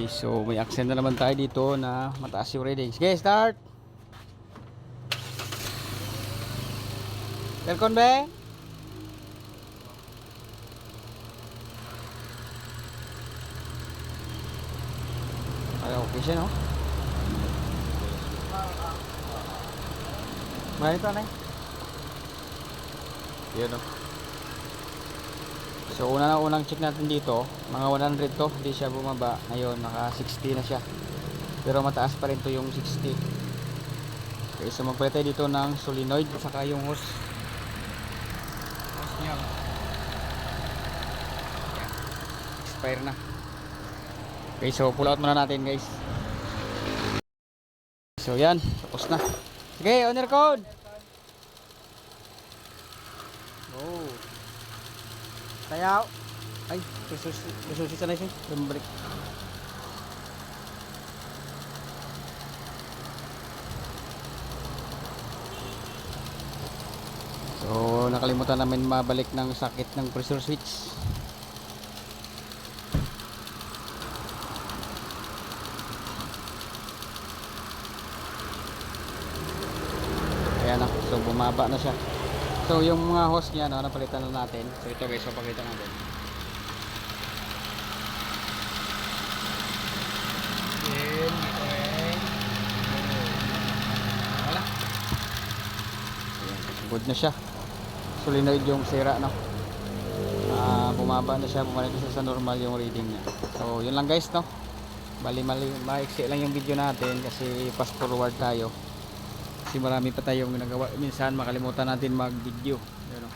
Okay, so may accent na naman tayo dito na mataas yung readings. Okay, start! Aircon ba? Ay, okay siya, no? Mahal ito, anay? Yun, no? So, unang check natin dito, mga 100 to, hindi siya bumaba. Ngayon, naka 60 na siya. Pero mataas pa rin to yung 60. Okay, so magpalit tayo dito ng solenoid at saka yung hose. Hose niya. Expire na. Okay, so pull out muna natin, guys. So yan, tapos na. Sige, owner code. Oh. Tayaw. Ay, sususi sana siya. Balik. So, nakalimutan namin mabalik ng sakit ng pressure switch. Ayan na, so bumaba na siya. So, yung mga hose niya, no, napalitan na natin. So, ito guys, papakita natin. Wala. Good na siya. Solenoid yung sira, no. Bumaba na siya, bumalik na siya sa normal yung reading niya. So yun lang guys, no. Maiksi lang yung video natin kasi fast forward tayo kasi marami pa tayong ginagawa, minsan makalimutan natin mag video, you know.